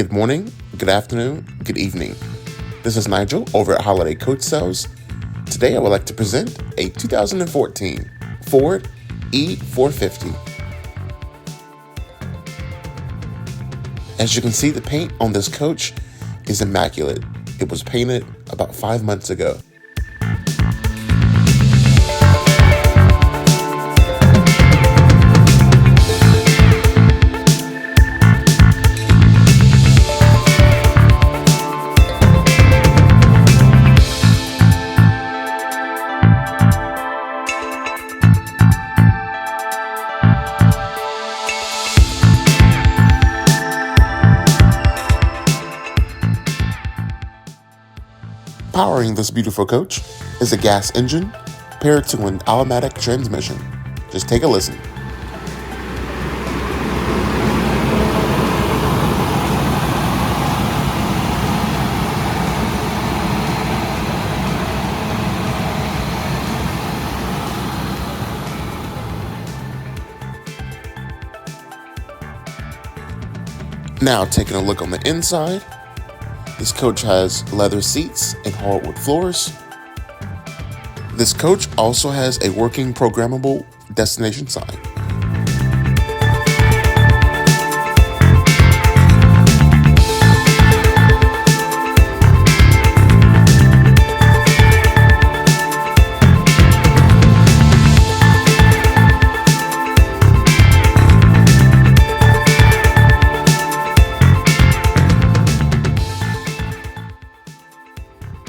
Good morning, good afternoon, good evening. This is Nigel over at Holiday Coach Sales. Today I would like to present a 2014 Ford E-450. As you can see, the paint on this coach is immaculate. It was painted about 5 months ago. Powering this beautiful coach is a gas engine paired to an automatic transmission. Just take a listen. Now taking a look on the inside. This coach has leather seats and hardwood floors. This coach also has a working programmable destination sign.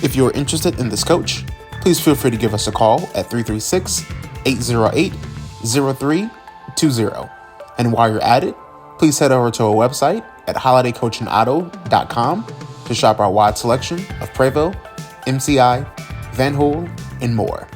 If you are interested in this coach, please feel free to give us a call at 336-808-0320. And while you're at it, please head over to our website at holidaycoachandauto.com to shop our wide selection of Prevost, MCI, Van Hool, and more.